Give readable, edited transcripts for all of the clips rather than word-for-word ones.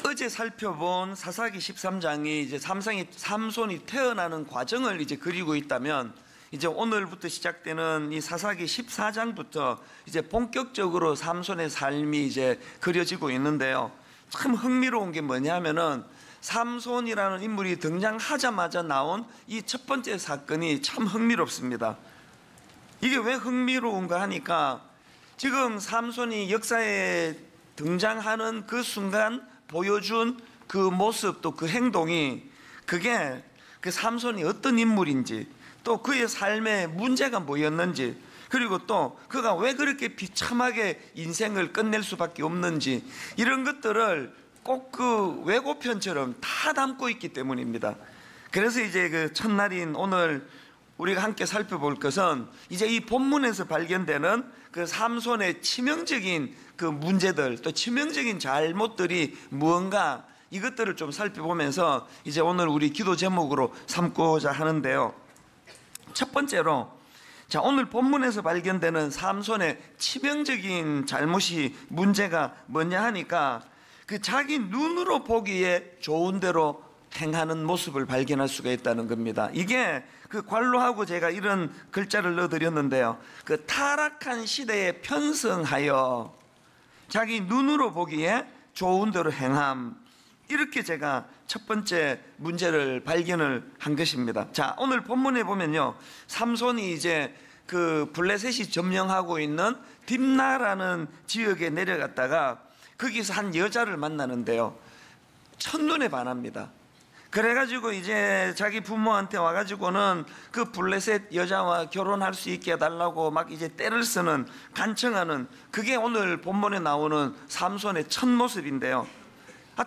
어제 살펴본 사사기 13장이 이제 삼손이 태어나는 과정을 이제 그리고 있다면, 이제 오늘부터 시작되는 이 사사기 14장부터 이제 본격적으로 삼손의 삶이 이제 그려지고 있는데요. 참 흥미로운 게 뭐냐면은 삼손이라는 인물이 등장하자마자 나온 이 첫 번째 사건이 참 흥미롭습니다. 이게 왜 흥미로운가 하니까, 지금 삼손이 역사에 등장하는 그 순간 보여준 그 모습, 또 그 행동이, 그게 그 삼손이 어떤 인물인지, 또 그의 삶의 문제가 뭐였는지, 그리고 또 그가 왜 그렇게 비참하게 인생을 끝낼 수밖에 없는지, 이런 것들을 꼭 그 왜고편처럼 다 담고 있기 때문입니다. 그래서 이제 그 첫날인 오늘 우리가 함께 살펴볼 것은 이제 이 본문에서 발견되는 그 삼손의 치명적인 그 문제들, 또 치명적인 잘못들이 무언가, 이것들을 좀 살펴보면서 이제 오늘 우리 기도 제목으로 삼고자 하는데요. 첫 번째로, 자, 오늘 본문에서 발견되는 삼손의 치명적인 잘못이, 문제가 뭐냐 하니까, 그 자기 눈으로 보기에 좋은 대로 행하는 모습을 발견할 수가 있다는 겁니다. 이게 그 관로하고 제가 이런 글자를 넣어드렸는데요. 그 타락한 시대에 편성하여 자기 눈으로 보기에 좋은 대로 행함, 이렇게 제가 첫 번째 문제를 발견을 한 것입니다. 자, 오늘 본문에 보면요, 삼손이 이제 그 블레셋이 점령하고 있는 딥나라는 지역에 내려갔다가 거기서 한 여자를 만나는데요, 첫눈에 반합니다. 그래가지고 이제 자기 부모한테 와가지고는 그 블레셋 여자와 결혼할 수 있게 해달라고 막 이제 떼를 쓰는, 간청하는, 그게 오늘 본문에 나오는 삼손의 첫 모습인데요.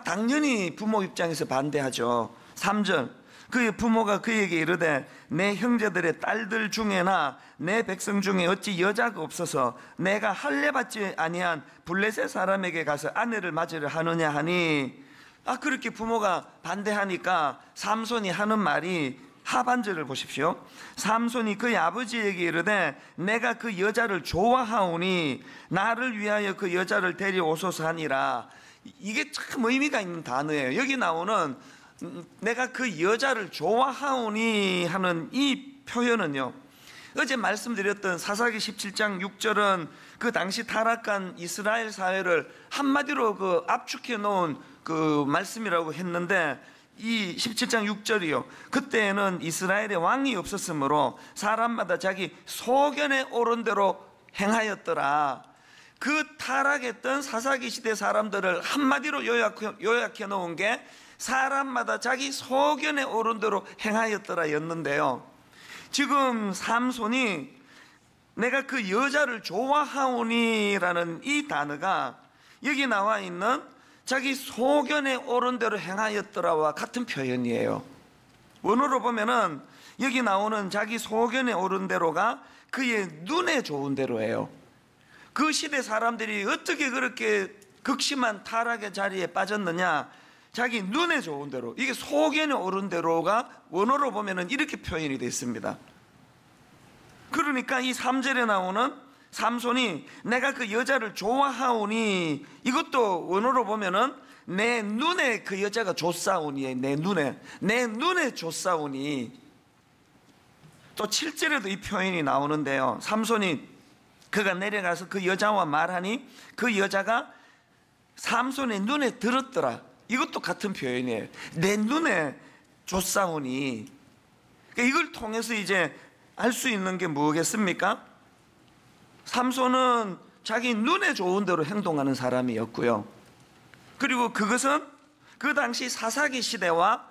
당연히 부모 입장에서 반대하죠. 3절, 그의 부모가 그에게 이르되 내 형제들의 딸들 중에나 내 백성 중에 어찌 여자가 없어서 내가 할례받지 아니한 블레셋 사람에게 가서 아내를 맞으려 하느냐 하니, 그렇게 부모가 반대하니까 삼손이 하는 말이, 하반절을 보십시오. 삼손이 그의 아버지에게 이르되 내가 그 여자를 좋아하오니 나를 위하여 그 여자를 데려오소서 하니라. 이게 참 의미가 있는 단어예요. 여기 나오는 내가 그 여자를 좋아하오니 하는 이 표현은요, 어제 말씀드렸던 사사기 17장 6절은 그 당시 타락한 이스라엘 사회를 한마디로 그 압축해 놓은 그 말씀이라고 했는데, 이 17장 6절이요, 그때에는 이스라엘의 왕이 없었으므로 사람마다 자기 소견에 오른 대로 행하였더라. 그 타락했던 사사기 시대 사람들을 한마디로 요약해 놓은 게 사람마다 자기 소견에 오른 대로 행하였더라 였는데요, 지금 삼손이 내가 그 여자를 좋아하오니 라는 이 단어가 여기 나와 있는 자기 소견에 오른 대로 행하였더라와 같은 표현이에요. 원어로 보면은 여기 나오는 자기 소견에 오른 대로가 그의 눈에 좋은 대로예요. 그 시대 사람들이 어떻게 그렇게 극심한 타락의 자리에 빠졌느냐, 자기 눈에 좋은 대로, 이게 소견에 오른 대로가 원어로 보면은 이렇게 표현이 되어 있습니다. 그러니까 이 3절에 나오는 삼손이 내가 그 여자를 좋아하오니, 이것도 원어로 보면은 내 눈에 그 여자가 좋사오니, 내 눈에 좋사오니. 또 7절에도 이 표현이 나오는데요, 삼손이 그가 내려가서 그 여자와 말하니 그 여자가 삼손의 눈에 들었더라. 이것도 같은 표현이에요. 내 눈에 좋사오니. 이걸 통해서 이제 알 수 있는 게 뭐겠습니까? 삼손은 자기 눈에 좋은 대로 행동하는 사람이었고요, 그리고 그것은 그 당시 사사기 시대와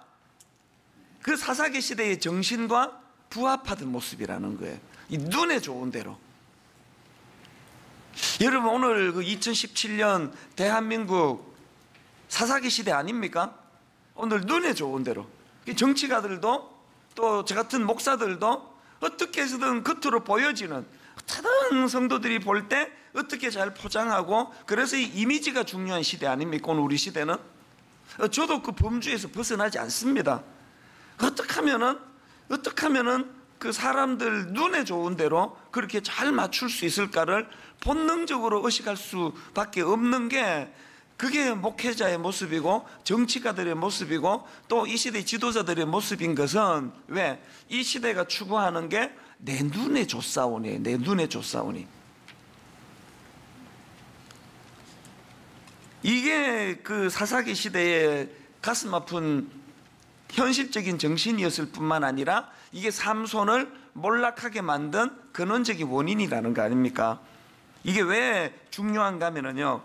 그 사사기 시대의 정신과 부합하던 모습이라는 거예요. 이 눈에 좋은 대로. 여러분, 오늘 그 2017년 대한민국 사사기 시대 아닙니까? 오늘 눈에 좋은 대로 정치가들도, 또 저 같은 목사들도 어떻게 해서든 겉으로 보여지는, 다른 성도들이 볼 때 어떻게 잘 포장하고, 그래서 이 이미지가 중요한 시대 아닙니까? 오늘 우리 시대는. 저도 그 범주에서 벗어나지 않습니다. 어떻게 하면은 그 사람들 눈에 좋은 대로 그렇게 잘 맞출 수 있을까를 본능적으로 의식할 수밖에 없는 게 그게 목회자의 모습이고 정치가들의 모습이고 또 이 시대 지도자들의 모습인 것은 왜? 이 시대가 추구하는 게 내 눈에 좋사오니, 내 눈에 좋사오니. 이게 그 사사기 시대의 가슴 아픈 현실적인 정신이었을 뿐만 아니라 이게 삼손을 몰락하게 만든 근원적인 원인이라는 거 아닙니까? 이게 왜 중요한가 하면요,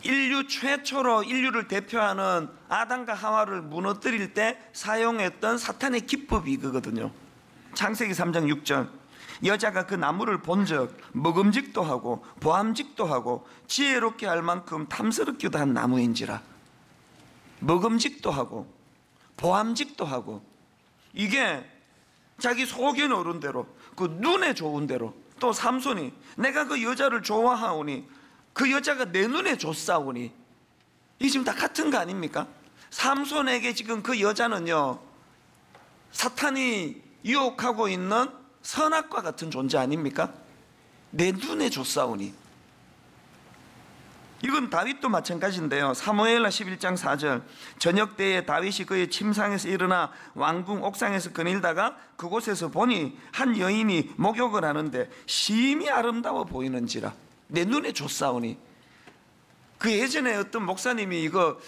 인류 최초로 인류를 대표하는 아담과 하와를 무너뜨릴 때 사용했던 사탄의 기법이 이거거든요. 창세기 3장 6절, 여자가 그 나무를 본즉 먹음직도 하고 보암직도 하고 지혜롭게 할 만큼 탐스럽기도 한 나무인지라. 먹음직도 하고 보암직도 하고, 이게 자기 속에 오른 대로, 그 눈에 좋은 대로, 또 삼손이 내가 그 여자를 좋아하오니 그 여자가 내 눈에 좋사오니, 이게 지금 다 같은 거 아닙니까? 삼손에게 지금 그 여자는요, 사탄이 유혹하고 있는 선악과 같은 존재 아닙니까? 내 눈에 좋사오니. 이건 다윗도 마찬가지인데요. 사무엘하 11장 4절, 저녁 때에 다윗이 그의 침상에서 일어나 왕궁 옥상에서 거닐다가 그곳에서 보니 한 여인이 목욕을 하는데 심히 아름다워 보이는지라. 내 눈에 좋사오니. 그 예전에 어떤 목사님이 이거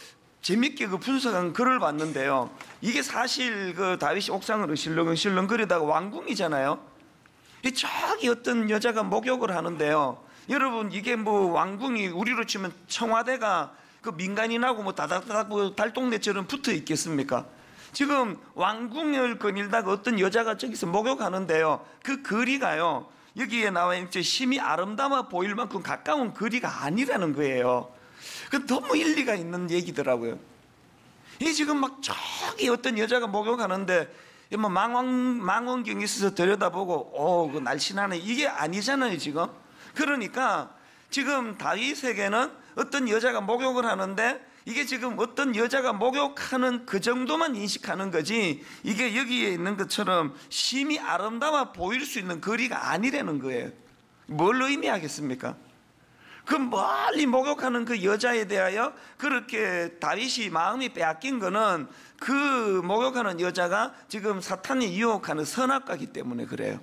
재밌게 그 분석한 글을 봤는데요, 이게 사실 그 다윗이 옥상으로 실렁실렁거리다가 왕궁이잖아요. 저기 어떤 여자가 목욕을 하는데요, 여러분 이게 뭐 왕궁이 우리로 치면 청와대가 그 민간인하고 뭐 다닥다닥 뭐 달동네처럼 붙어 있겠습니까? 지금 왕궁을 거닐다가 어떤 여자가 저기서 목욕하는데요, 그 거리가요, 여기에 나와 있는 심히 아름다워 보일 만큼 가까운 거리가 아니라는 거예요. 그 너무 일리가 있는 얘기더라고요. 이 지금 막 저기 어떤 여자가 목욕하는데 뭐 망원경이 있어서 들여다보고 그 날씬하네, 이게 아니잖아요 지금. 그러니까 지금 다윗에게는 어떤 여자가 목욕을 하는데 이게 지금 어떤 여자가 목욕하는 그 정도만 인식하는 거지, 이게 여기에 있는 것처럼 심히 아름다워 보일 수 있는 거리가 아니라는 거예요. 뭘 의미하겠습니까? 그 멀리 목욕하는 그 여자에 대하여 그렇게 다윗이 마음이 빼앗긴 거는 그 목욕하는 여자가 지금 사탄이 유혹하는 선악과이기 때문에 그래요.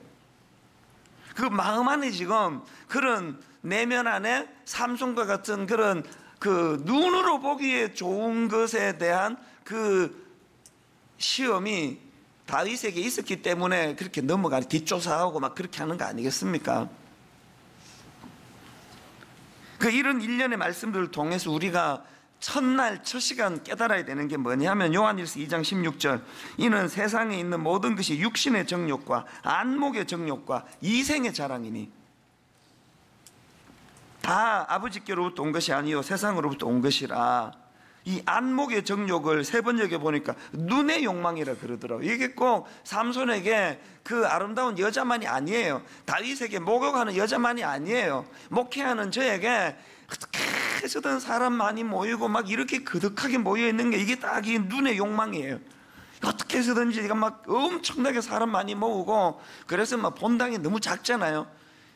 그 마음 안에 지금 그런 내면 안에 삼손과 같은 그런 그 눈으로 보기에 좋은 것에 대한 그 시험이 다윗에게 있었기 때문에 그렇게 넘어가는, 뒷조사하고 막 그렇게 하는 거 아니겠습니까? 그 이런 일련의 말씀들을 통해서 우리가 첫날 첫 시간 깨달아야 되는 게 뭐냐면 요한일서 2장 16절, 이는 세상에 있는 모든 것이 육신의 정욕과 안목의 정욕과 이생의 자랑이니 다 아버지께로부터 온 것이 아니요 세상으로부터 온 것이라. 이 안목의 정욕을 세 번역에 보니까 눈의 욕망이라 그러더라고요. 이게 꼭 삼손에게 그 아름다운 여자만이 아니에요. 다윗에게 목욕하는 여자만이 아니에요. 목회하는 저에게 어떻게 해서든 사람 많이 모이고 막 이렇게 그득하게 모여있는 게 이게 딱 이 눈의 욕망이에요. 어떻게 해서든지 막 엄청나게 사람 많이 모으고, 그래서 막 본당이 너무 작잖아요.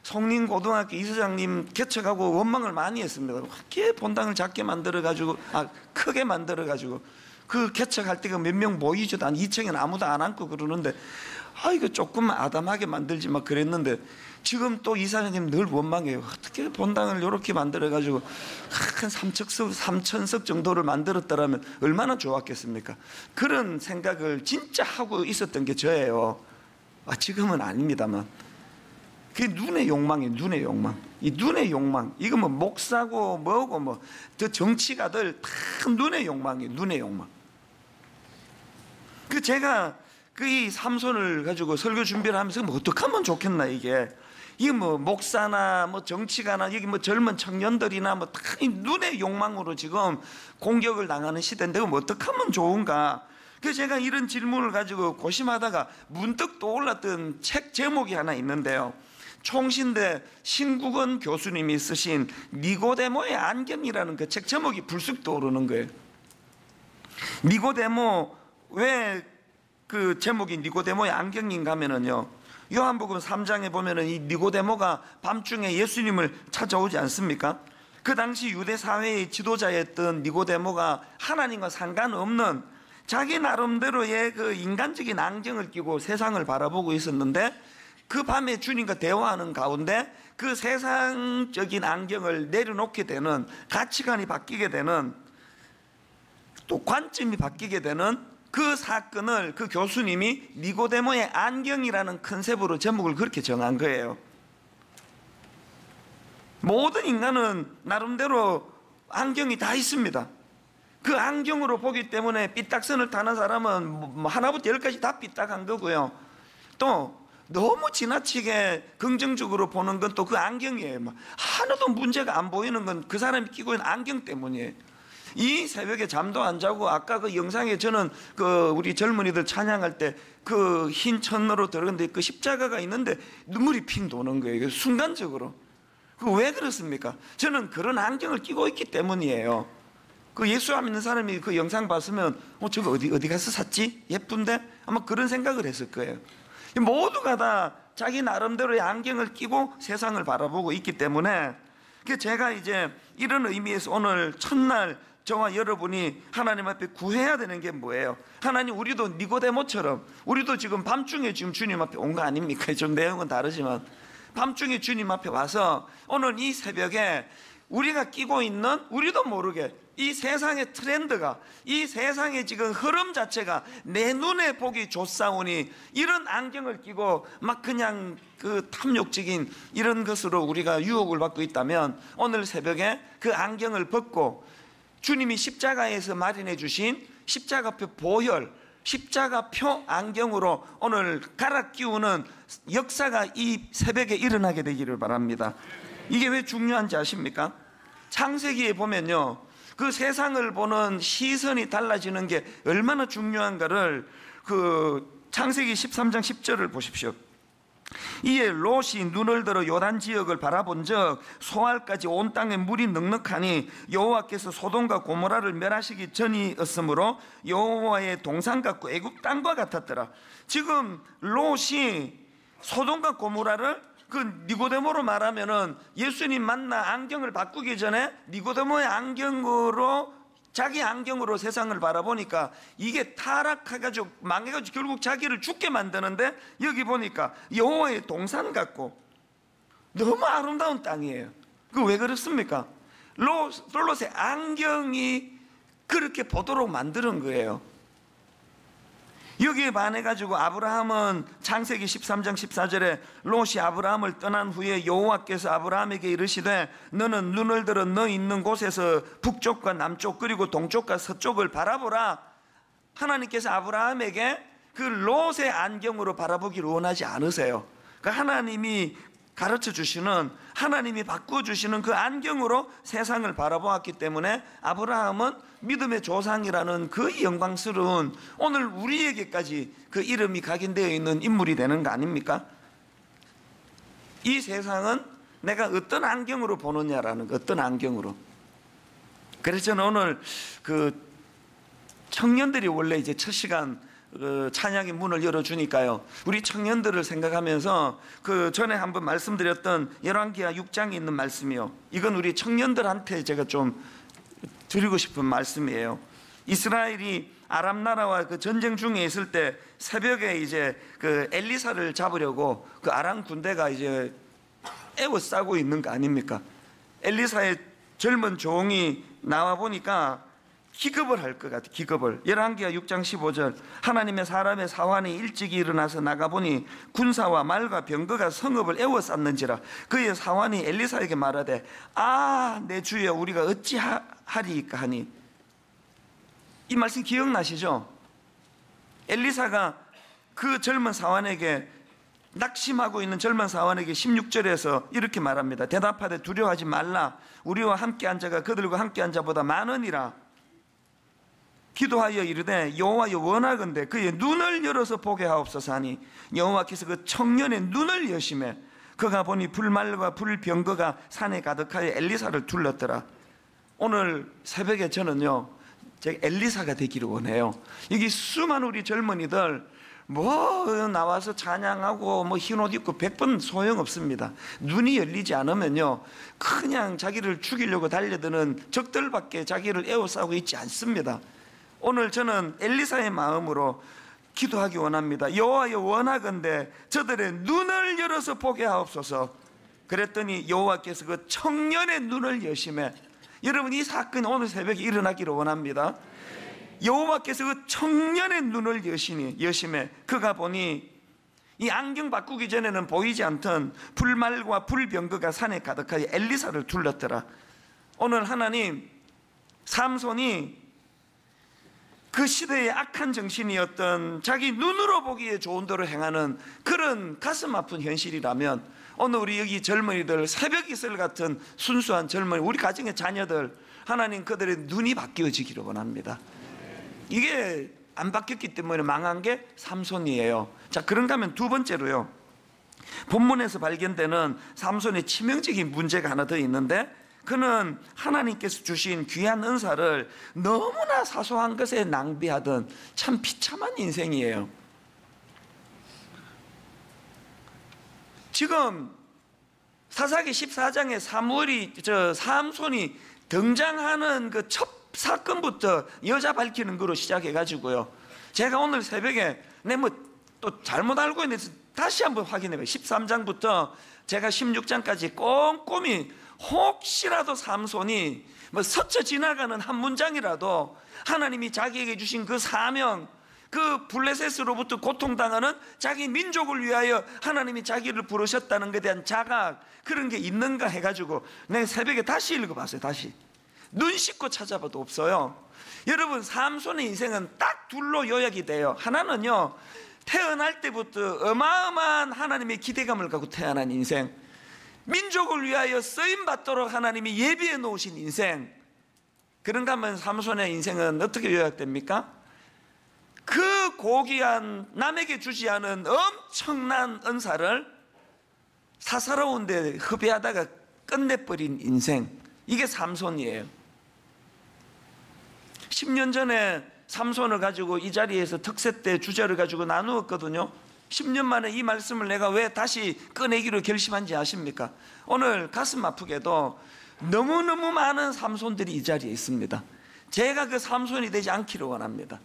성림고등학교 이사장님 개척하고 원망을 많이 했습니다. 그렇게 본당을 작게 만들어가지고, 크게 만들어가지고, 그 개척할 때가 몇 명 모이지도 한 2층에는 아무도 안 앉고 그러는데, 이거 조금만 아담하게 만들지 막 그랬는데, 지금 또 이사장님 늘 원망해요. 어떻게 본당을 이렇게 만들어가지고 한 3천석 정도를 만들었다라면 얼마나 좋았겠습니까? 그런 생각을 진짜 하고 있었던 게 저예요. 지금은 아닙니다만. 그게 눈의 욕망이에요. 눈의 욕망. 이 눈의 욕망, 이거 뭐 목사고 뭐고 뭐 저 정치가들 다 눈의 욕망이에요. 눈의 욕망. 그 제가 그 이 삼손을 가지고 설교 준비를 하면서 뭐 어떻게 하면 좋겠나, 이게 뭐 목사나 뭐 정치가나 여기 뭐 젊은 청년들이나 뭐 다 눈의 욕망으로 지금 공격을 당하는 시대인데 뭐 어떻게 하면 좋은가. 그래서 제가 이런 질문을 가지고 고심하다가 문득 떠올랐던 책 제목이 하나 있는데요, 총신대 신국원 교수님이 쓰신 니고데모의 안경이라는 그 책 제목이 불쑥 떠오르는 거예요. 니고데모, 왜 그 제목이 니고데모의 안경인가 하면은요, 요한복음 3장에 보면은 이 니고데모가 밤중에 예수님을 찾아오지 않습니까? 그 당시 유대 사회의 지도자였던 니고데모가 하나님과 상관없는 자기 나름대로의 그 인간적인 안경을 끼고 세상을 바라보고 있었는데, 그 밤에 주님과 대화하는 가운데 그 세상적인 안경을 내려놓게 되는, 가치관이 바뀌게 되는, 또 관점이 바뀌게 되는 그 사건을 그 교수님이 니고데모의 안경이라는 컨셉으로 제목을 그렇게 정한 거예요. 모든 인간은 나름대로 안경이 다 있습니다. 그 안경으로 보기 때문에 삐딱선을 타는 사람은 뭐 하나부터 열까지 다 삐딱한 거고요. 또 너무 지나치게 긍정적으로 보는 건 또 그 안경이에요. 하나도 문제가 안 보이는 건 그 사람이 끼고 있는 안경 때문이에요. 이 새벽에 잠도 안 자고 아까 그 영상에 저는 그 우리 젊은이들 찬양할 때 그 흰 천으로 들어갔는데 그 십자가가 있는데 눈물이 핑 도는 거예요. 순간적으로. 그 왜 그렇습니까? 저는 그런 안경을 끼고 있기 때문이에요. 그 예수 안 믿는 사람이 그 영상 봤으면 저거 어디 가서 샀지? 예쁜데? 아마 그런 생각을 했을 거예요. 모두가 다 자기 나름대로의 안경을 끼고 세상을 바라보고 있기 때문에, 제가 이제 이런 의미에서 오늘 첫날 저와 여러분이 하나님 앞에 구해야 되는 게 뭐예요? 하나님, 우리도 니고데모처럼, 우리도 지금 밤중에 지금 주님 앞에 온 거 아닙니까? 좀 내용은 다르지만 밤중에 주님 앞에 와서 오늘 이 새벽에 우리가 끼고 있는, 우리도 모르게 이 세상의 트렌드가, 이 세상의 지금 흐름 자체가 내 눈에 보기 좋사오니 이런 안경을 끼고 막 그냥 그 탐욕적인 이런 것으로 우리가 유혹을 받고 있다면, 오늘 새벽에 그 안경을 벗고 주님이 십자가에서 마련해 주신 십자가표 보혈, 십자가표 안경으로 오늘 갈아 끼우는 역사가 이 새벽에 일어나게 되기를 바랍니다. 이게 왜 중요한지 아십니까? 창세기에 보면요, 그 세상을 보는 시선이 달라지는 게 얼마나 중요한가를 그 창세기 13장 10절을 보십시오. 이에 롯이 눈을 들어 요단 지역을 바라본 적 소알까지 온 땅에 물이 넉넉하니 여호와께서 소돔과 고모라를 멸하시기 전이었으므로 여호와의 동산 같고 애굽 땅과 같았더라. 지금 롯이 소돔과 고모라를 그 니고데모로 말하면은 예수님 만나 안경을 바꾸기 전에 니고데모의 안경으로, 자기 안경으로 세상을 바라보니까 이게 타락해가지고 망해가지고 결국 자기를 죽게 만드는데, 여기 보니까 여호와의 동산 같고 너무 아름다운 땅이에요. 그 왜 그렇습니까? 롯의 안경이 그렇게 보도록 만드는 거예요. 여기에 반해가지고 아브라함은 창세기 13장 14절에 롯이 아브라함을 떠난 후에 여호와께서 아브라함에게 이르시되 너는 눈을 들어 너 있는 곳에서 북쪽과 남쪽 그리고 동쪽과 서쪽을 바라보라. 하나님께서 아브라함에게 그 롯의 안경으로 바라보기를 원하지 않으세요. 그러니까 하나님이 가르쳐 주시는, 하나님이 바꿔주시는 그 안경으로 세상을 바라보았기 때문에 아브라함은 믿음의 조상이라는 그 영광스러운, 오늘 우리에게까지 그 이름이 각인되어 있는 인물이 되는 거 아닙니까? 이 세상은 내가 어떤 안경으로 보느냐라는 거, 어떤 안경으로. 그래서 저는 오늘 그 청년들이 원래 이제 첫 시간 그 찬양의 문을 열어주니까요, 우리 청년들을 생각하면서 그 전에 한번 말씀드렸던 열왕기하 6장에 있는 말씀이요, 이건 우리 청년들한테 제가 좀 드리고 싶은 말씀이에요. 이스라엘이 아람 나라와 그 전쟁 중에 있을 때 새벽에 이제 그 엘리사를 잡으려고 그 아람 군대가 이제 에워싸고 있는 거 아닙니까? 엘리사의 젊은 종이 나와 보니까 기겁을 할 것 같아. 기겁을. 열왕기하 6장 15절 하나님의 사람의 사환이 일찍이 일어나서 나가보니 군사와 말과 병거가 성읍을 에워쌌는지라. 그의 사환이 엘리사에게 말하되 내 주여 우리가 어찌하리이까 하니. 이 말씀 기억나시죠? 엘리사가 그 젊은 사환에게, 낙심하고 있는 젊은 사환에게 16절에서 이렇게 말합니다. 대답하되 두려워하지 말라. 우리와 함께한 자가 그들과 함께한 자보다 많으니라. 기도하여 이르되 여호와여 원하건대 그의 눈을 열어서 보게 하옵소서 하니 여호와께서 그 청년의 눈을 여심해 그가 보니 불말과 불병거가 산에 가득하여 엘리사를 둘렀더라. 오늘 새벽에 저는요, 제가 엘리사가 되기를 원해요. 여기 수많은 우리 젊은이들 뭐 나와서 찬양하고 뭐 흰 옷 입고 100번 소용없습니다. 눈이 열리지 않으면요 그냥 자기를 죽이려고 달려드는 적들밖에 자기를 에워싸고 있지 않습니다. 오늘 저는 엘리사의 마음으로 기도하기 원합니다. 여호와여 원하건대 저들의 눈을 열어서 보게 하옵소서. 그랬더니 여호와께서 그 청년의 눈을 여심해, 여러분 이 사건이 오늘 새벽에 일어나기를 원합니다. 여호와께서 그 청년의 눈을 여심해 그가 보니 이 안경 바꾸기 전에는 보이지 않던 불말과 불병거가 산에 가득하여 엘리사를 둘렀더라. 오늘 하나님, 삼손이 그 시대의 악한 정신이었던 자기 눈으로 보기에 좋은 대로 행하는 그런 가슴 아픈 현실이라면, 오늘 우리 여기 젊은이들, 새벽 이슬 같은 순수한 젊은이, 우리 가정의 자녀들, 하나님 그들의 눈이 바뀌어지기를 원합니다. 이게 안 바뀌었기 때문에 망한 게 삼손이에요. 자, 그런가 하면 두 번째로요, 본문에서 발견되는 삼손의 치명적인 문제가 하나 더 있는데, 그는 하나님께서 주신 귀한 은사를 너무나 사소한 것에 낭비하던 참 비참한 인생이에요. 지금 사사기 14장에 삼손이 등장하는 그 첫 사건부터 여자 밝히는 거로 시작해가지고요, 제가 오늘 새벽에 또 잘못 알고 있는데 다시 한번 확인해봐요. 13장부터 제가 16장까지 꼼꼼히 혹시라도 삼손이 스쳐 지나가는 한 문장이라도 하나님이 자기에게 주신 그 사명, 그 블레셋으로부터 고통당하는 자기 민족을 위하여 하나님이 자기를 부르셨다는 것에 대한 자각, 그런 게 있는가 해가지고 내가 새벽에 다시 읽어봤어요. 다시 눈 씻고 찾아봐도 없어요. 여러분, 삼손의 인생은 딱 둘로 요약이 돼요. 하나는요, 태어날 때부터 어마어마한 하나님의 기대감을 갖고 태어난 인생, 민족을 위하여 쓰임받도록 하나님이 예비해 놓으신 인생. 그런가 하면 삼손의 인생은 어떻게 요약됩니까? 그 고귀한, 남에게 주지 않은 엄청난 은사를 사사로운 데 흡의하다가 끝내버린 인생, 이게 삼손이에요. 10년 전에 삼손을 가지고 이 자리에서 특세 때 주제를 가지고 나누었거든요. 10년 만에 이 말씀을 내가 왜 다시 꺼내기로 결심한지 아십니까? 오늘 가슴 아프게도 너무너무 많은 삼손들이 이 자리에 있습니다. 제가 그 삼손이 되지 않기를 원합니다.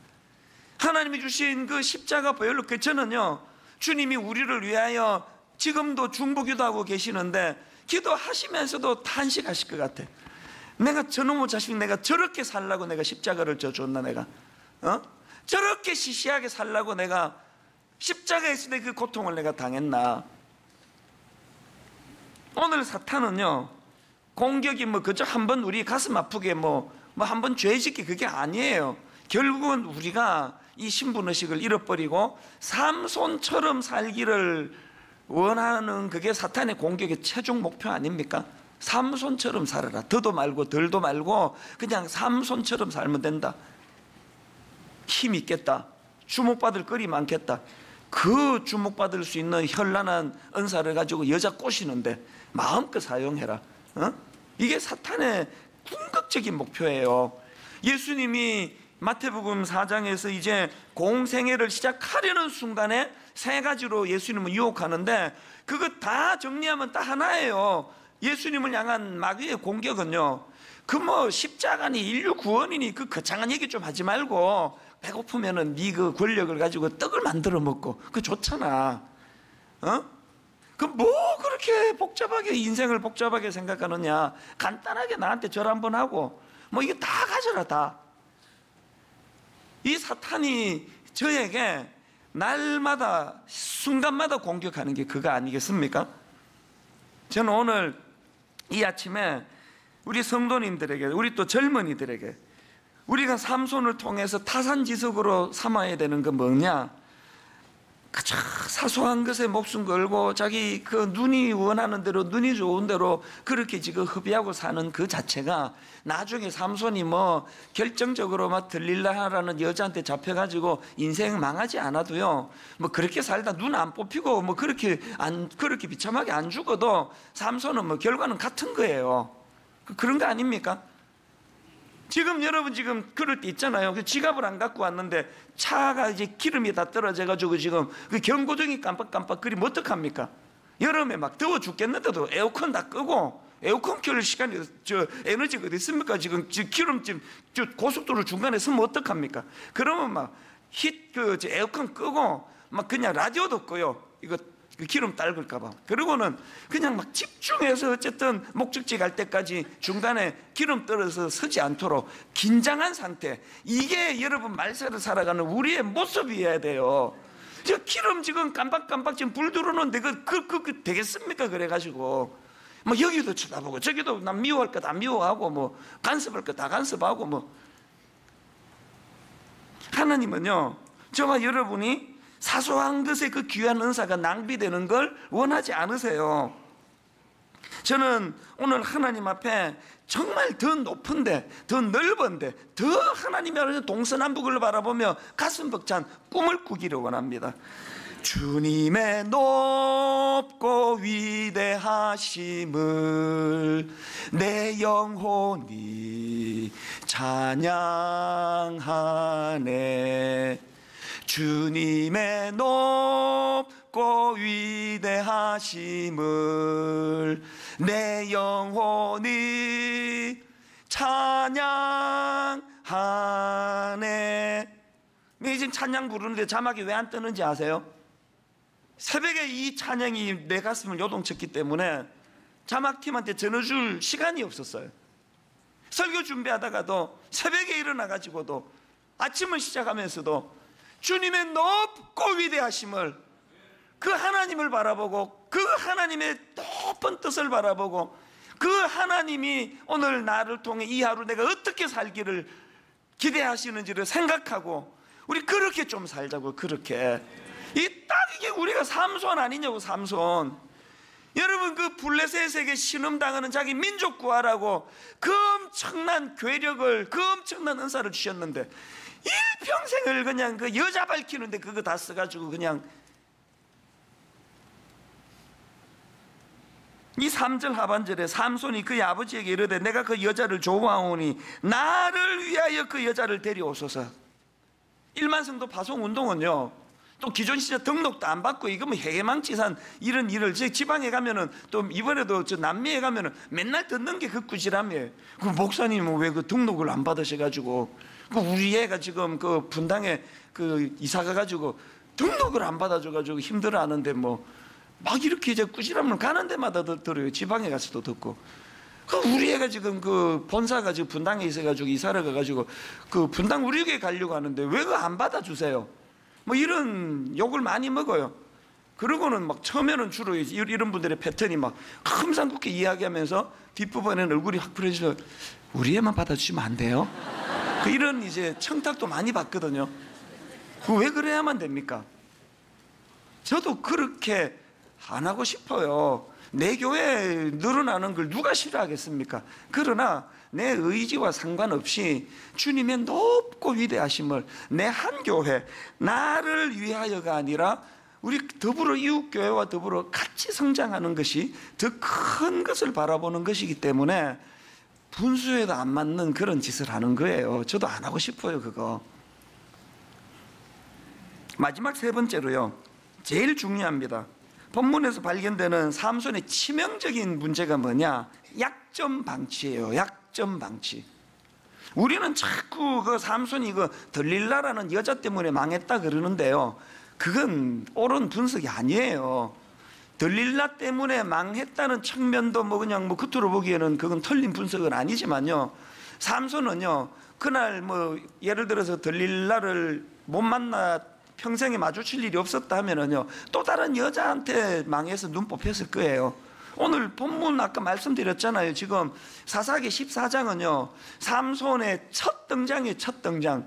하나님이 주신 그 십자가 보혈로, 저는요, 주님이 우리를 위하여 지금도 중보기도하고 계시는데 기도하시면서도 탄식하실 것 같아. 내가 저놈의 자식, 내가 저렇게 살라고 내가 십자가를 져줬나, 내가 저렇게 시시하게 살라고 내가 십자가에 있을 때 그 고통을 내가 당했나. 오늘 사탄은요, 공격이 그저 한번 우리 가슴 아프게 한번 죄짓기, 그게 아니에요. 결국은 우리가 이 신분의식을 잃어버리고 삼손처럼 살기를 원하는, 그게 사탄의 공격의 최종 목표 아닙니까? 삼손처럼 살아라. 더도 말고 덜도 말고 그냥 삼손처럼 살면 된다. 힘 있겠다, 주목받을 거리 많겠다, 그 주목받을 수 있는 현란한 은사를 가지고 여자 꼬시는데 마음껏 사용해라. 이게 사탄의 궁극적인 목표예요. 예수님이 마태복음 4장에서 이제 공생애를 시작하려는 순간에 세 가지로 예수님을 유혹하는데, 그거 다 정리하면 딱 하나예요. 예수님을 향한 마귀의 공격은요, 십자가니 인류 구원이니 그 거창한 얘기 좀 하지 말고, 배고프면은 네 그 권력을 가지고 떡을 만들어 먹고, 그거 좋잖아. 그 뭐 그렇게 복잡하게 인생을 복잡하게 생각하느냐. 간단하게 나한테 절 한번 하고 이거 다 가져라, 다. 이 사탄이 저에게 날마다 순간마다 공격하는 게 그거 아니겠습니까? 저는 오늘 이 아침에 우리 성도님들에게, 우리 또 젊은이들에게, 우리가 삼손을 통해서 타산지석으로 삼아야 되는 건 뭐냐? 그저 사소한 것에 목숨 걸고 자기 그 눈이 원하는 대로, 눈이 좋은 대로 그렇게 지금 흡의하고 사는 그 자체가 나중에 삼손이 결정적으로 들릴라라는 여자한테 잡혀가지고 인생 망하지 않아도요, 그렇게 살다 눈 안 뽑히고 그렇게 비참하게 안 죽어도 삼손은 결과는 같은 거예요. 그런 거 아닙니까? 지금 여러분 지금 그럴 때 있잖아요. 그 지갑을 안 갖고 왔는데 차가 이제 기름이 다 떨어져 가지고 지금 그 경고등이 깜빡깜빡 그리면 어떡합니까? 여름에 막 더워 죽겠는데도 에어컨 다 끄고, 에어컨 켤 시간이 에너지가 어디 있습니까? 지금 기름 지금 고속도로 중간에 서면 어떡합니까? 그러면 막 에어컨 끄고 막 그냥 라디오도 꺼요. 이거 그 기름 딸글까봐. 그러고는 그냥 막 집중해서 어쨌든 목적지 갈 때까지 중간에 기름 떨어서 서지 않도록 긴장한 상태. 이게 여러분 말세를 살아가는 우리의 모습이어야 돼요. 저 기름 지금 깜빡깜빡 지금 불 들어오는데 그 되겠습니까? 그래가지고 뭐 여기도 쳐다보고 저기도 난 미워할 거 다 미워하고 뭐 간섭할 거 다 간섭하고 뭐. 하나님은요, 저와 여러분이 사소한 것에 그 귀한 은사가 낭비되는 걸 원하지 않으세요. 저는 오늘 하나님 앞에 정말 더 높은데, 더 넓은데, 더 하나님의 동서남북을 바라보며 가슴 벅찬 꿈을 꾸기를 원합니다. 주님의 높고 위대하심을 내 영혼이 찬양하네. 주님의 높고 위대하심을 내 영혼이 찬양하네. 지금 찬양 부르는데 자막이 왜 안 뜨는지 아세요? 새벽에 이 찬양이 내 가슴을 요동쳤기 때문에 자막팀한테 전해줄 시간이 없었어요. 설교 준비하다가도 새벽에 일어나가지고도 아침을 시작하면서도 주님의 높고 위대하심을, 그 하나님을 바라보고 그 하나님의 높은 뜻을 바라보고 그 하나님이 오늘 나를 통해 이 하루 내가 어떻게 살기를 기대하시는지를 생각하고 우리 그렇게 좀 살자고. 그렇게 딱 이게 우리가 삼손 아니냐고. 삼손. 여러분 그 블레셋에게 신음당하는 자기 민족 구하라고 그 엄청난 괴력을, 그 엄청난 은사를 주셨는데 일평생을 그냥 그 여자 밝히는데 그거 다 써가지고 그냥 이 3절 하반절에 삼손이 그의 아버지에게 이르되 내가 그 여자를 좋아하오니 나를 위하여 그 여자를 데려오소서. 일만성도 파송운동은요, 또 기존 시절 등록도 안 받고 이거 뭐 해계망치산 이런 일을 제 지방에 가면은 또 이번에도 저 남미에 가면은 맨날 듣는 게 그 꾸지람이에요. 그 목사님은 왜 그 등록을 안 받으셔가지고 그 우리 애가 지금 그 분당에 그 이사 가가지고 등록을 안 받아줘가지고 힘들어하는데 뭐 막 이렇게 이제 꾸지람을 가는 데마다 들어요. 지방에 가서도 듣고. 그 우리 애가 지금 그 본사가 지금 분당에 있어가지고 이사를 가가지고 그 분당 우리 교회 가려고 하는데 왜 그거 안 받아주세요? 뭐 이런 욕을 많이 먹어요. 그러고는 막 처음에는 주로 이런 분들의 패턴이 막 험상궂게 이야기하면서 뒷부분에는 얼굴이 확 풀어지서 우리 애만 받아주시면 안 돼요? 그 이런 이제 청탁도 많이 받거든요. 그 왜 그래야만 됩니까? 저도 그렇게 안 하고 싶어요. 내 교회에 늘어나는 걸 누가 싫어하겠습니까? 그러나 내 의지와 상관없이 주님의 높고 위대하심을 내 한 교회, 나를 위하여가 아니라 우리 더불어 이웃교회와 더불어 같이 성장하는 것이 더 큰 것을 바라보는 것이기 때문에 분수에도 안 맞는 그런 짓을 하는 거예요. 저도 안 하고 싶어요, 그거. 마지막 세 번째로요, 제일 중요합니다. 본문에서 발견되는 삼손의 치명적인 문제가 뭐냐? 약점 방치예요. 약점 방치. 우리는 자꾸 그 삼손이 그 들릴라라는 여자 때문에 망했다 그러는데요, 그건 옳은 분석이 아니에요. 들릴라 때문에 망했다는 측면도 뭐 그냥 뭐 겉으로 보기에는 그건 틀린 분석은 아니지만요, 삼손은요 그날 뭐 예를 들어서 들릴라를 못 만나 평생에 마주칠 일이 없었다 하면은요 또 다른 여자한테 망해서 눈 뽑혔을 거예요. 오늘 본문 아까 말씀드렸잖아요. 지금 사사기 14장은요 삼손의 첫 등장이에요. 첫 등장.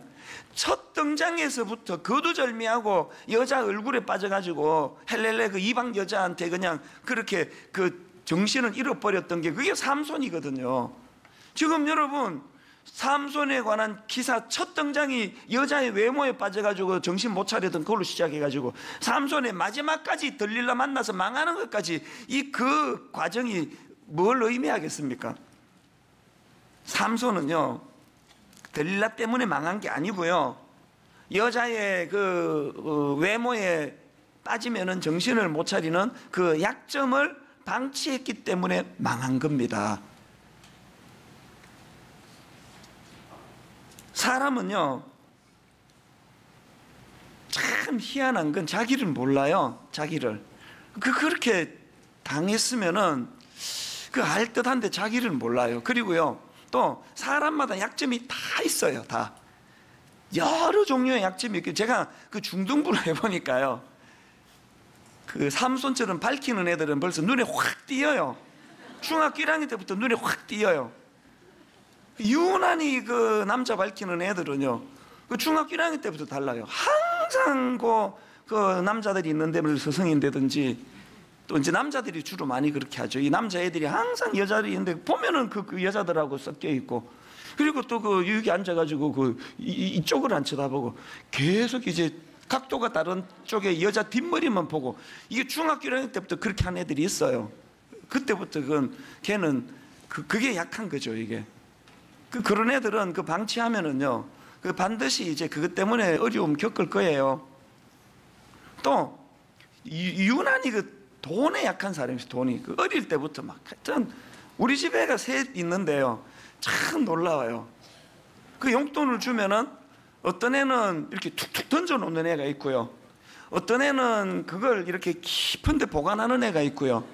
첫 등장에서부터 거두절미하고 여자 얼굴에 빠져가지고 헬렐레 그 이방 여자한테 그냥 그렇게 그 정신을 잃어버렸던 게 그게 삼손이거든요. 지금 여러분 삼손에 관한 기사 첫 등장이 여자의 외모에 빠져가지고 정신 못 차리던 그걸로 시작해가지고 삼손의 마지막까지 들릴라 만나서 망하는 것까지 이 그 과정이 뭘 의미하겠습니까? 삼손은요 들릴라 때문에 망한 게 아니고요. 여자의 그 외모에 빠지면은 정신을 못 차리는 그 약점을 방치했기 때문에 망한 겁니다. 사람은요, 참 희한한 건 자기를 몰라요. 자기를. 그렇게 당했으면은 그 알듯한데 자기를 몰라요. 그리고요, 또 사람마다 약점이 다 있어요. 다 여러 종류의 약점이 있고, 제가 그 중등부를 해보니까요, 그 삼손처럼 밝히는 애들은 벌써 눈에 확 띄어요. 중학교 1학년 때부터 눈에 확 띄어요. 유난히 그 남자 밝히는 애들은요, 그 중학교 1학년 때부터 달라요. 항상 그 남자들이 있는 데를 서성인다든지, 또 이제 남자들이 주로 많이 그렇게 하죠. 이 남자애들이 항상 여자들이 있는데 보면은 그 여자들하고 섞여 있고, 그리고 또 그 여기 앉아가지고 이쪽을 안 쳐다보고 계속 이제 각도가 다른 쪽에 여자 뒷머리만 보고, 이게 중학교 1학년 때부터 그렇게 한 애들이 있어요. 그때부터 걔는 그게 약한 거죠. 이게 그런 애들은 그 방치하면은요, 그 반드시 이제 그것 때문에 어려움 겪을 거예요. 또 유난히 그 돈에 약한 사람이 있어요. 돈이 그 어릴 때부터 막 하여튼 우리 집에 애가 셋 있는데요, 참 놀라워요. 그 용돈을 주면은 어떤 애는 이렇게 툭툭 던져 놓는 애가 있고요, 어떤 애는 그걸 이렇게 깊은 데 보관하는 애가 있고요,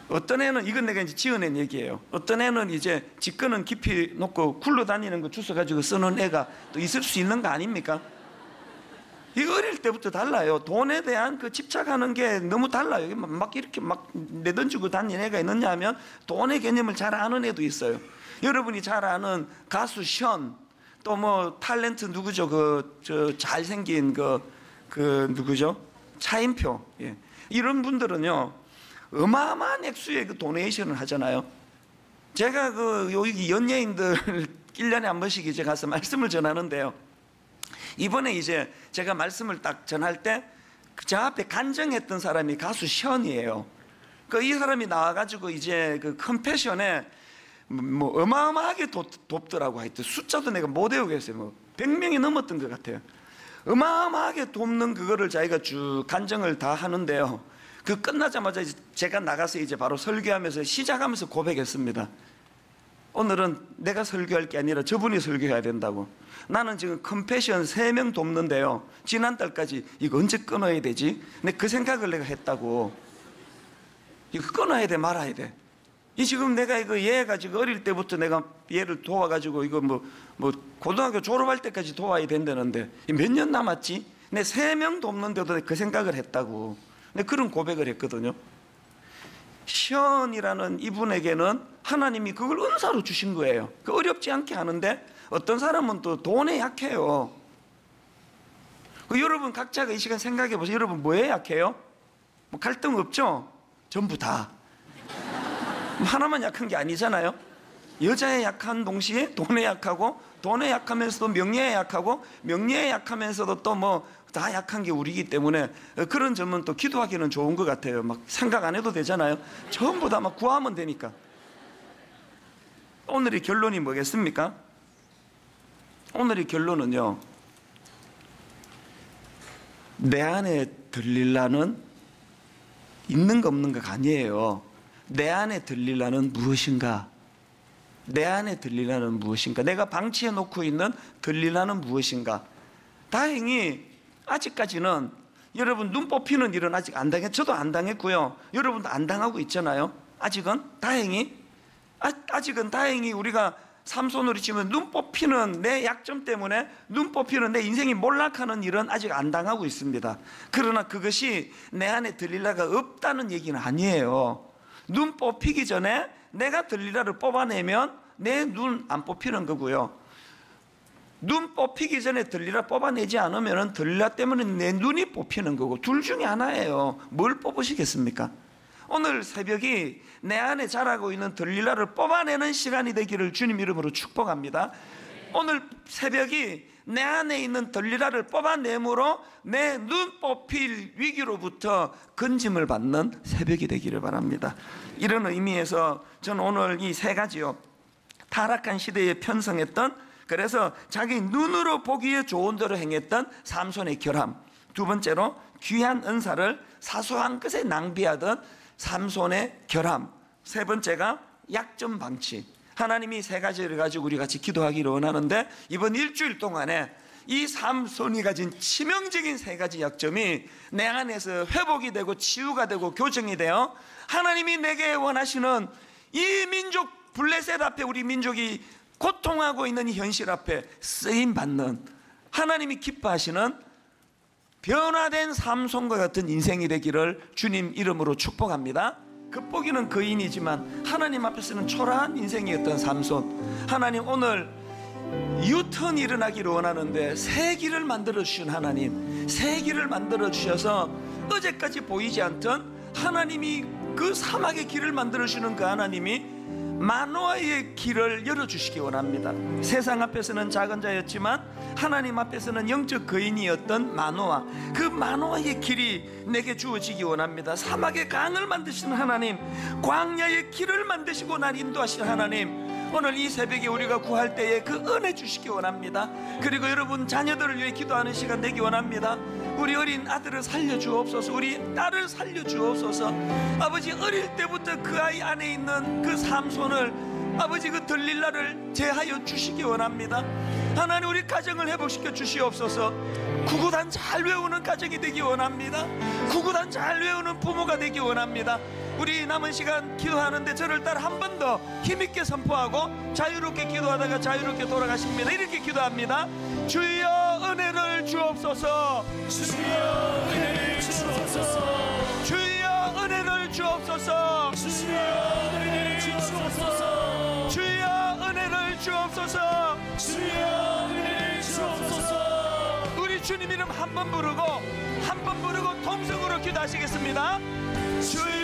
어떤 애는, 이건 내가 이제 지어낸 얘기예요, 어떤 애는 이제 집거는 깊이 놓고 굴러다니는 거 주워가지고 쓰는 애가 또 있을 수 있는 거 아닙니까? 이거 어릴 때부터 달라요. 돈에 대한 그 집착하는 게 너무 달라요. 막 이렇게 막 내던지고 다니는 애가 있느냐 하면 돈의 개념을 잘 아는 애도 있어요. 여러분이 잘 아는 가수 션, 또 뭐 탤런트 누구죠? 저 잘생긴 그 누구죠? 차인표. 예. 이런 분들은요, 어마어마한 액수의 그 도네이션을 하잖아요. 제가 여기 연예인들 1년에 한 번씩 이제 가서 말씀을 전하는데요, 이번에 이제 제가 말씀을 딱 전할 때 저 앞에 간증했던 사람이 가수 션이에요. 이 사람이 나와가지고 이제 그 컴패션에 뭐 어마어마하게 돕더라고. 하여튼 숫자도 내가 못 외우겠어요. 뭐 100명이 넘었던 것 같아요. 어마어마하게 돕는 그거를 자기가 쭉 간증을 다 하는데요, 그 끝나자마자 제가 나가서 이제 바로 설교하면서 시작하면서 고백했습니다. 오늘은 내가 설교할 게 아니라 저분이 설교해야 된다고. 나는 지금 컴패션 3명 돕는데요, 지난달까지 이거 언제 끊어야 되지? 근데 그 생각을 내가 했다고. 이거 끊어야 돼 말아야 돼. 지금 내가 얘가 지금 어릴 때부터 내가 얘를 도와가지고 이거 뭐 고등학교 졸업할 때까지 도와야 된다는데 몇 년 남았지? 내 3명 돕는데도 그 생각을 했다고. 근데 그런 고백을 했거든요. 시언이라는 이분에게는 하나님이 그걸 은사로 주신 거예요. 어렵지 않게 하는데 어떤 사람은 또 돈에 약해요. 여러분 각자가 이 시간 생각해 보세요. 여러분 뭐에 약해요? 뭐 갈등 없죠? 전부 다. 하나만 약한 게 아니잖아요. 여자에 약한 동시에 돈에 약하고, 돈에 약하면서도 명예에 약하고, 명예에 약하면서도 또 뭐 다 약한 게 우리이기 때문에 그런 점은 또 기도하기는 좋은 것 같아요. 막 생각 안 해도 되잖아요. 전부 다 막 구하면 되니까. 오늘의 결론이 뭐겠습니까? 오늘의 결론은요, 내 안에 들릴라는 있는 거 없는 거 아니에요. 내 안에 들릴라는 무엇인가? 내 안에 들릴라는 무엇인가? 내가 방치해 놓고 있는 들릴라는 무엇인가? 다행히 아직까지는 여러분 눈 뽑히는 일은 아직 안 당했, 저도 안 당했고요, 여러분도 안 당하고 있잖아요. 아직은 다행히 우리가 삼손으로 치면 눈 뽑히는 내 약점 때문에 눈 뽑히는 내 인생이 몰락하는 일은 아직 안 당하고 있습니다. 그러나 그것이 내 안에 들릴라가 없다는 얘기는 아니에요. 눈 뽑히기 전에 내가 들릴라를 뽑아내면 내 눈 안 뽑히는 거고요, 눈 뽑히기 전에 들릴라 뽑아내지 않으면 들릴라 때문에 내 눈이 뽑히는 거고, 둘 중에 하나예요. 뭘 뽑으시겠습니까? 오늘 새벽이 내 안에 자라고 있는 들릴라를 뽑아내는 시간이 되기를 주님 이름으로 축복합니다. 오늘 새벽이 내 안에 있는 들릴라를 뽑아내므로 내 눈 뽑힐 위기로부터 건짐을 받는 새벽이 되기를 바랍니다. 이런 의미에서 저는 오늘 이 3가지요, 타락한 시대에 편성했던, 그래서 자기 눈으로 보기에 좋은 대로 행했던 삼손의 결함. 두 번째로 귀한 은사를 사소한 것에 낭비하던 삼손의 결함. 세 번째가 약점 방치. 하나님이 세 가지를 가지고 우리 같이 기도하기를 원하는데, 이번 일주일 동안에 이 삼손이 가진 치명적인 세 가지 약점이 내 안에서 회복이 되고 치유가 되고 교정이 되어 하나님이 내게 원하시는 이 민족 블레셋 앞에, 우리 민족이 고통하고 있는 이 현실 앞에 쓰임받는, 하나님이 기뻐하시는 변화된 삼손과 같은 인생이 되기를 주님 이름으로 축복합니다. 겉보기는 거인이지만 하나님 앞에서는 초라한 인생이었던 삼손, 하나님 오늘 유턴이 일어나기를 원하는데 새 길을 만들어 주신 하나님, 새 길을 만들어 주셔서 어제까지 보이지 않던 하나님이 그 사막의 길을 만들어 주시는 그 하나님이 마노아의 길을 열어주시기 원합니다. 세상 앞에서는 작은 자였지만 하나님 앞에서는 영적 거인이었던 마노아, 그 마노아의 길이 내게 주어지기 원합니다. 사막의 강을 만드시는 하나님, 광야의 길을 만드시고 날 인도하시는 하나님, 오늘 이 새벽에 우리가 구할 때에 그 은혜 주시기 원합니다. 그리고 여러분 자녀들을 위해 기도하는 시간 되기 원합니다. 우리 어린 아들을 살려주옵소서, 우리 딸을 살려주옵소서. 아버지, 어릴 때부터 그 아이 안에 있는 그 삼손을, 아버지 그 들릴라를 제하여 주시기 원합니다. 하나님, 우리 가정을 회복시켜 주시옵소서. 구구단 잘 외우는 가정이 되기 원합니다. 구구단 잘 외우는 부모가 되기 원합니다. 우리 남은 시간 기도하는데 저를 따라 한 번 더 힘있게 선포하고 자유롭게 기도하다가 자유롭게 돌아가십니다. 이렇게 기도합니다. 주여 은혜를 주옵소서. 주여 은혜를 주옵소서. 주여 은혜를 주옵소서. 주여 은혜를 주옵소서. 주여 은혜를 주옵소서. 주여 은혜를 주옵소서. 우리 주님 이름 한 번 부르고, 한 번 부르고 통성으로 기도하시겠습니다. 주여